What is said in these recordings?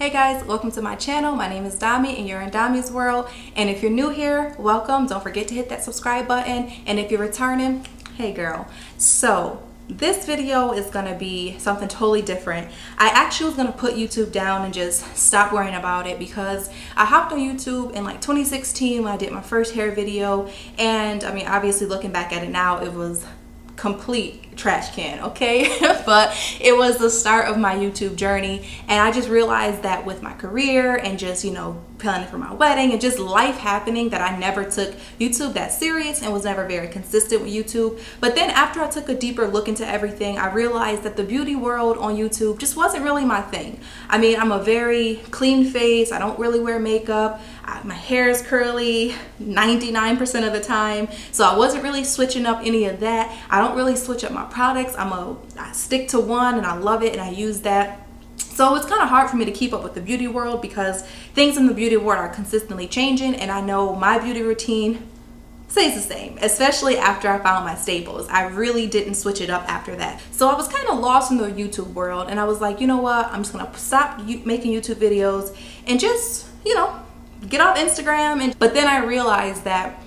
Hey guys, welcome to my channel. My name is Dami and you're in Dami's world. And if you're new here, welcome. Don't forget to hit that subscribe button. And if you're returning, hey girl. So this video is gonna be something totally different. I actually was gonna put YouTube down and just stop worrying about it because I hopped on YouTube in like 2016 when I did my first hair video. And I mean, obviously looking back at it now, it was complete trash can, okay? But it was the start of my YouTube journey, and I just realized that with my career and just, you know, planning for my wedding and just life happening, that I never took YouTube that serious and was never very consistent with YouTube. But then after I took a deeper look into everything, I realized that the beauty world on YouTube just wasn't really my thing. I mean, I'm a very clean face. I don't really wear makeup. My hair is curly 99% of the time, so I wasn't really switching up any of that. I don't really switch up my products. I stick to one and I love it and I use that. So it's kind of hard for me to keep up with the beauty world because things in the beauty world are consistently changing, and I know my beauty routine stays the same, especially after I found my staples. I really didn't switch it up after that. So I was kind of lost in the YouTube world, and I was like, you know what, I'm just gonna stop making YouTube videos and just, you know, get off Instagram. But then I realized that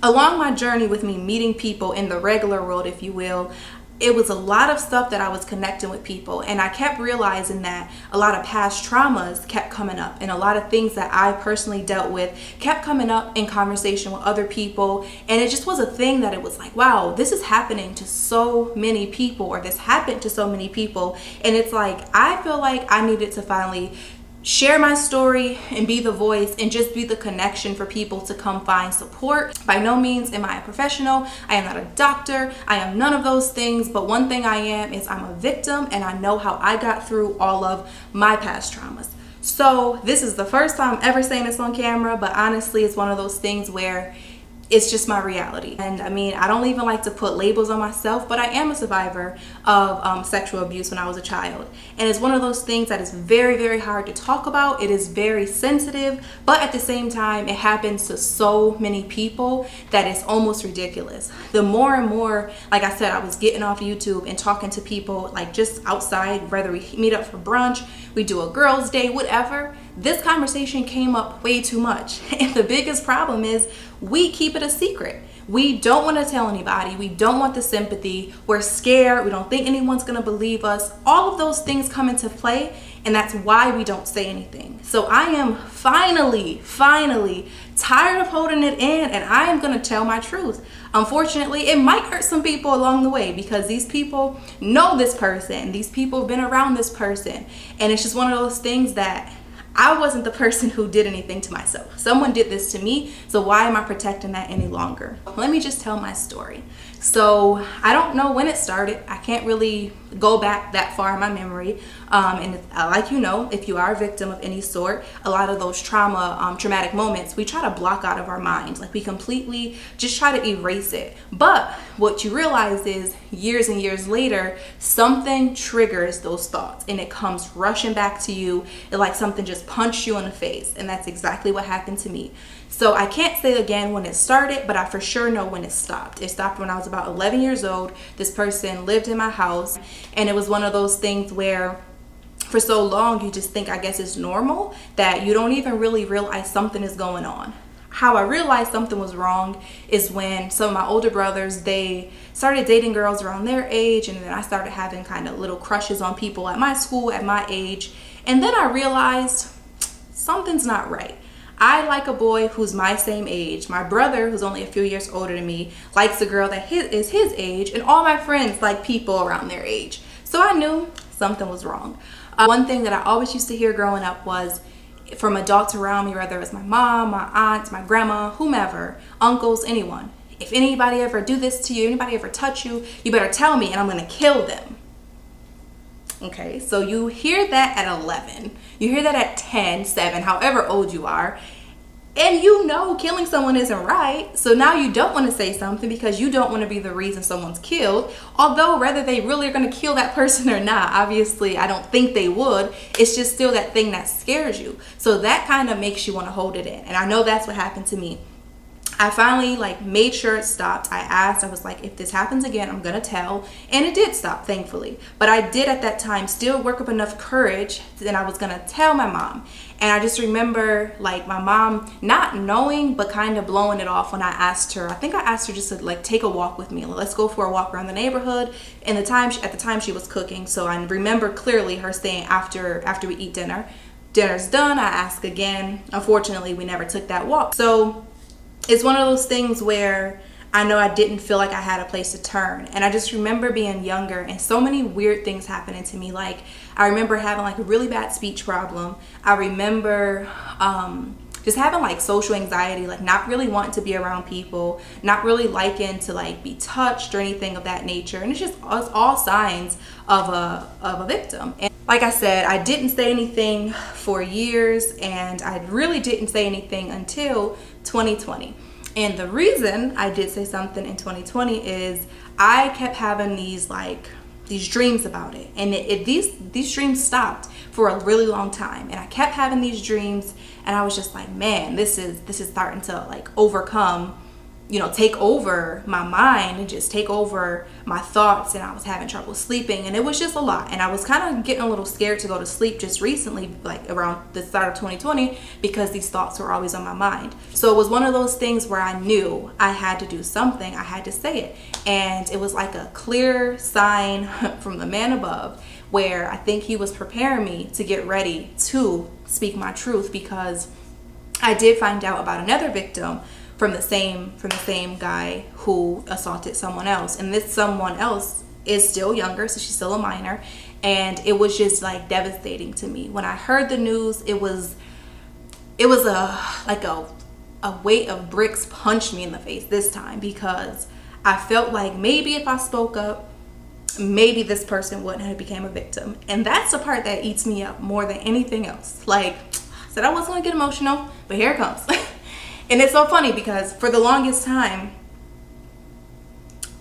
along my journey with me meeting people in the regular world, if you will, it was a lot of stuff that I was connecting with people, and I kept realizing that a lot of past traumas kept coming up, and a lot of things that I personally dealt with kept coming up in conversation with other people. And it just was a thing that it was like, wow, this is happening to so many people, or this happened to so many people. And it's like, I feel like I needed to finally share my story and be the voice and just be the connection for people to come find support. By no means am I a professional. I am not a doctor. I am none of those things. But one thing I am is I'm a victim, and I know how I got through all of my past traumas. So this is the first time I'm ever saying this on camera, but honestly, it's one of those things where it's just my reality. And I mean, I don't even like to put labels on myself, but I am a survivor of sexual abuse when I was a child. And it's one of those things that is very, very hard to talk about. It is very sensitive, but at the same time, it happens to so many people that it's almost ridiculous. The more and more, like I said, I was getting off YouTube and talking to people like just outside, whether we meet up for brunch, we do a girls' day, whatever. This conversation came up way too much. And the biggest problem is we keep it a secret. We don't want to tell anybody. We don't want the sympathy. We're scared. We don't think anyone's going to believe us. All of those things come into play, and that's why we don't say anything. So I am finally tired of holding it in, and I am going to tell my truth. Unfortunately, it might hurt some people along the way because these people know this person. These people have been around this person, and it's just one of those things that I wasn't the person who did anything to myself. Someone did this to me, so why am I protecting that any longer? Let me just tell my story. So I don't know when it started. I can't really go back that far in my memory. And like, you know, if you are a victim of any sort, a lot of those traumatic moments, we try to block out of our minds. Like, we completely just try to erase it. But what you realize is years and years later, something triggers those thoughts and it comes rushing back to you. It's like something just punched you in the face. And that's exactly what happened to me. So I can't say again when it started, but I for sure know when it stopped. It stopped when I was about 11 years old. This person lived in my house, and it was one of those things where for so long you just think, I guess it's normal, that you don't even really realize something is going on. How I realized something was wrong is when some of my older brothers, they started dating girls around their age, and then I started having kind of little crushes on people at my school at my age. And then I realized something's not right. I like a boy who's my same age. My brother, who's only a few years older than me, likes a girl that is his age, and all my friends like people around their age. So I knew something was wrong. One thing that I always used to hear growing up was from adults around me, whether it's my mom, my aunts, my grandma, whomever, uncles, anyone. If anybody ever do this to you, anybody ever touch you, you better tell me and I'm gonna kill them. Okay, so you hear that at 11, you hear that at 10, 7, however old you are, and you know killing someone isn't right. So now you don't want to say something because you don't want to be the reason someone's killed. Although whether they really are going to kill that person or not, obviously I don't think they would. It's just still that thing that scares you. So that kind of makes you want to hold it in. And I know that's what happened to me. I finally like made sure it stopped. I asked, I was like, if this happens again, I'm gonna tell. And it did stop, thankfully. But I did at that time still work up enough courage that I was gonna tell my mom. And I just remember like my mom not knowing, but kind of blowing it off when I asked her. I think I asked her just to like take a walk with me. Let's go for a walk around the neighborhood. And at the time she was cooking. So I remember clearly her saying after we eat dinner, dinner's done, I ask again. Unfortunately, we never took that walk. So it's one of those things where I know I didn't feel like I had a place to turn. And I just remember being younger and so many weird things happening to me. Like I remember having like a really bad speech problem. I remember just having like social anxiety, like not really wanting to be around people, not really liking to like be touched or anything of that nature. And it's all signs of a victim. And like I said, I didn't say anything for years, and I really didn't say anything until 2020. And the reason I did say something in 2020 is I kept having these dreams about it, and these dreams stopped for a really long time, and I kept having these dreams, and I was just like, man, this is starting to like overcome, take over my mind and just take over my thoughts. And I was having trouble sleeping, and it was just a lot. And I was kind of getting a little scared to go to sleep just recently, like around the start of 2020, because these thoughts were always on my mind. So it was one of those things where I knew I had to do something. I had to say it. And it was like a clear sign from the man above, where I think he was preparing me to get ready to speak my truth, because I did find out about another victim from the same guy who assaulted someone else. And this someone else is still younger, so she's still a minor. And it was just like devastating to me. When I heard the news, it was a weight of bricks punched me in the face this time, because I felt like maybe if I spoke up, maybe this person wouldn't have become a victim. And that's the part that eats me up more than anything else. Like I said, I wasn't gonna get emotional, but here it comes. And it's so funny because for the longest time,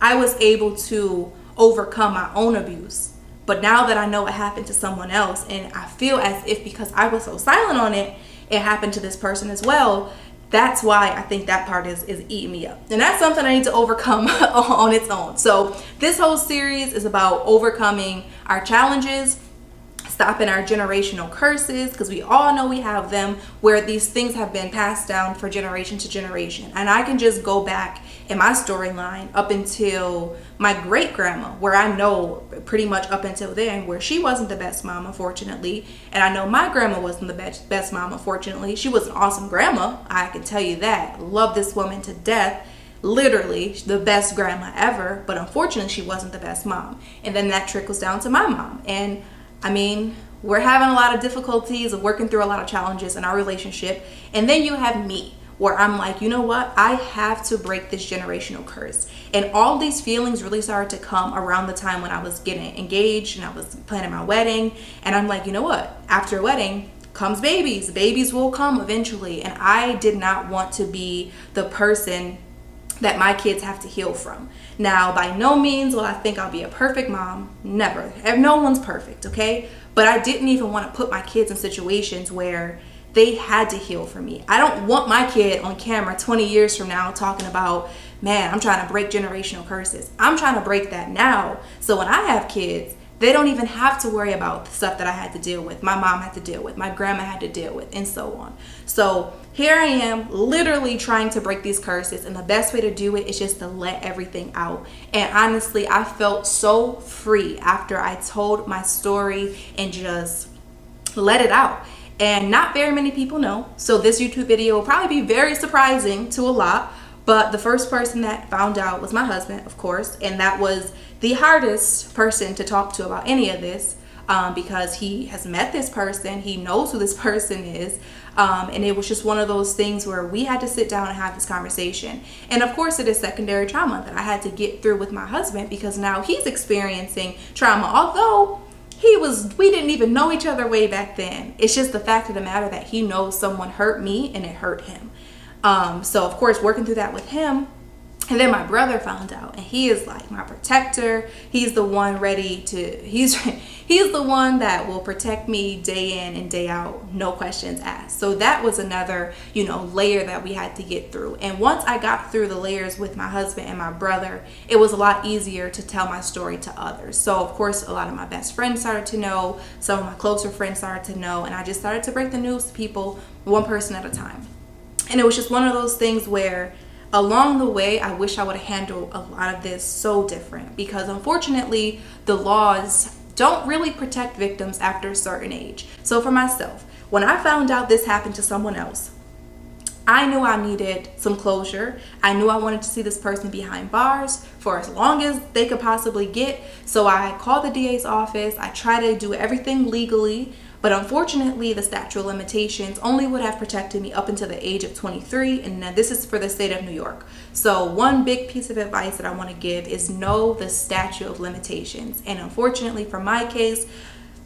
I was able to overcome my own abuse. But now that I know it happened to someone else, and I feel as if because I was so silent on it, it happened to this person as well. That's why I think that part is eating me up. And that's something I need to overcome on its own. So this whole series is about overcoming our challenges, stopping our generational curses, because we all know we have them, where these things have been passed down for generation to generation. And I can just go back in my storyline up until my great grandma, where I know pretty much up until then, where she wasn't the best mom, unfortunately. And I know my grandma wasn't the best mom, unfortunately. She was an awesome grandma, I can tell you that. Love this woman to death. Literally the best grandma ever, but unfortunately she wasn't the best mom. And then that trickles down to my mom. And I mean, we're having a lot of difficulties of working through a lot of challenges in our relationship. And then you have me, where I'm like, you know what? I have to break this generational curse. And all these feelings really started to come around the time when I was getting engaged and I was planning my wedding. And I'm like, you know what? After a wedding comes babies. Babies will come eventually. And I did not want to be the person that my kids have to heal from. Now, by no means will I think I'll be a perfect mom. Never. No one's perfect, okay? But I didn't even want to put my kids in situations where they had to heal from me. I don't want my kid on camera 20 years from now talking about, man, I'm trying to break generational curses. I'm trying to break that now. So when I have kids, they don't even have to worry about the stuff that I had to deal with, my mom had to deal with, my grandma had to deal with, and so on. So here I am literally trying to break these curses, and the best way to do it is just to let everything out. And honestly, I felt so free after I told my story and just let it out. And not very many people know, so this YouTube video will probably be very surprising to a lot. But the first person that found out was my husband, of course, and that was the hardest person to talk to about any of this, because he has met this person, he knows who this person is, and it was just one of those things where we had to sit down and have this conversation. And of course it is secondary trauma that I had to get through with my husband, because now he's experiencing trauma, although we didn't even know each other way back then. It's just the fact of the matter that he knows someone hurt me and it hurt him. So of course, working through that with him, And then my brother found out, and he is like my protector. He's the one he's the one that will protect me day in and day out, no questions asked. So that was another, layer that we had to get through. And once I got through the layers with my husband and my brother, it was a lot easier to tell my story to others. So of course, a lot of my best friends started to know, some of my closer friends started to know, and I just started to break the news to people one person at a time. And it was just one of those things where along the way, I wish I would have handled a lot of this so different, because unfortunately, the laws don't really protect victims after a certain age. So for myself, when I found out this happened to someone else, I knew I needed some closure. I knew I wanted to see this person behind bars for as long as they could possibly get. So I called the DA's office. I tried to do everything legally. But unfortunately, the statute of limitations only would have protected me up until the age of 23. And this is for the state of New York. So one big piece of advice that I want to give is know the statute of limitations. And unfortunately, for my case,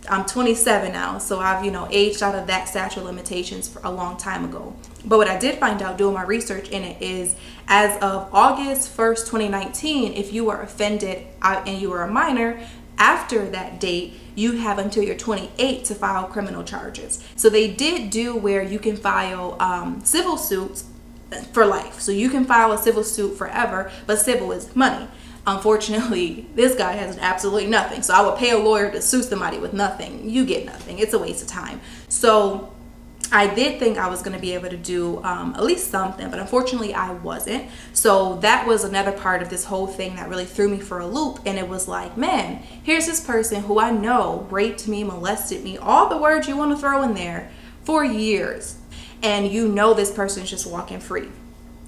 I'm 27 now. So I've, aged out of that statute of limitations for a long time ago. But what I did find out doing my research in it is, as of August 1st, 2019, if you were offended and you were a minor, after that date, you have until you're 28 to file criminal charges. So they did do where you can file civil suits for life. So you can file a civil suit forever, but civil is money. Unfortunately, this guy has absolutely nothing. So I would pay a lawyer to sue somebody with nothing. You get nothing. It's a waste of time. So I did think I was going to be able to do at least something, but unfortunately I wasn't. So that was another part of this whole thing that really threw me for a loop. And it was like, man, here's this person who I know raped me, molested me, all the words you want to throw in there for years. And this person's just walking free.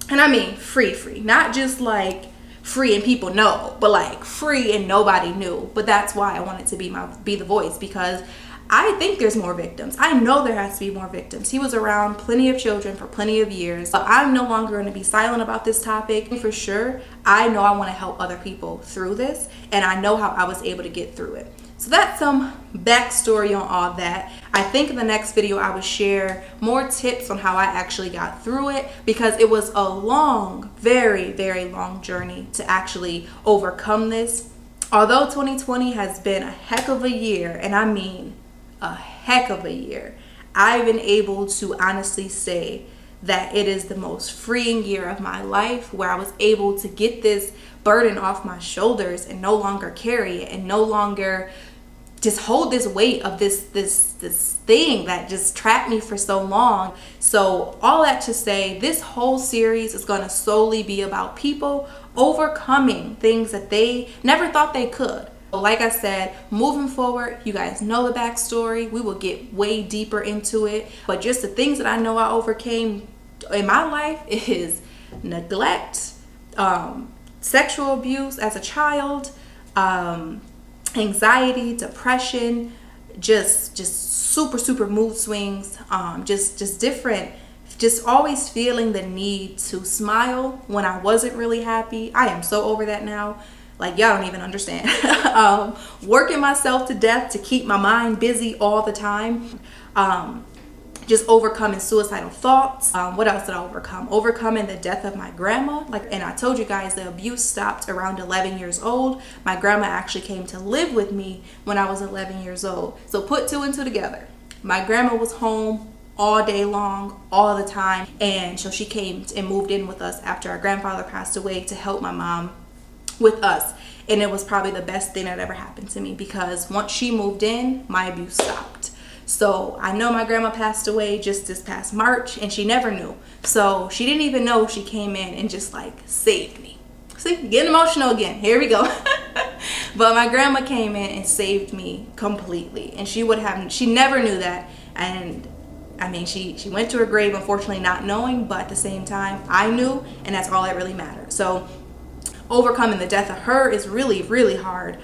And I mean free, not just like free and people know, but like free and nobody knew. But that's why I wanted to be the voice, because I think there's more victims. I know there has to be more victims. He was around plenty of children for plenty of years. But I'm no longer going to be silent about this topic. For sure, I know I want to help other people through this, and I know how I was able to get through it. So that's some backstory on all that. I think in the next video I would share more tips on how I actually got through it, because it was a long, very, very long journey to actually overcome this. Although 2020 has been a heck of a year, and I mean a heck of a year, I've been able to honestly say that it is the most freeing year of my life, where I was able to get this burden off my shoulders and no longer carry it, and no longer just hold this weight of this thing that just trapped me for so long. So all that to say, this whole series is going to solely be about people overcoming things that they never thought they could. Like I said, moving forward, you guys know the backstory. We will get way deeper into it. But just the things that I know I overcame in my life is neglect, sexual abuse as a child, anxiety, depression, just super mood swings, just different, just always feeling the need to smile when I wasn't really happy. I am so over that now. Like, y'all don't even understand. Working myself to death to keep my mind busy all the time. Just overcoming suicidal thoughts. What else did I overcome? Overcoming the death of my grandma. And I told you guys the abuse stopped around 11 years old. My grandma actually came to live with me when I was 11 years old. So put two and two together. My grandma was home all day long, all the time. And so she came and moved in with us after our grandfather passed away to help my mom with us. And it was probably the best thing that ever happened to me, because once she moved in, my abuse stopped. So I know my grandma passed away just this past March, and she never knew. So she didn't even know she came in and just like saved me. See, getting emotional again. Here we go. But my grandma came in and saved me completely, and she never knew that. And I mean, she went to her grave, unfortunately, not knowing, but at the same time, I knew, and that's all that really mattered. So overcoming the death of her is really, really hard.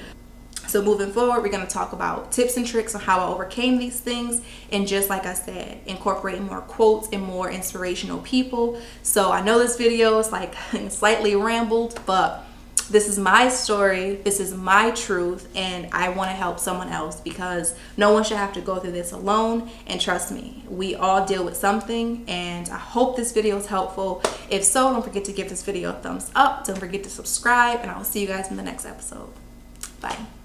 So moving forward, we're going to talk about tips and tricks on how I overcame these things, and just like I said, incorporating more quotes and more inspirational people. So I know this video is like slightly rambled, but This is my story, this is my truth, and I want to help someone else because no one should have to go through this alone. And trust me, we all deal with something, and I hope this video is helpful. If so, don't forget to give this video a thumbs up, don't forget to subscribe, and I will see you guys in the next episode. Bye.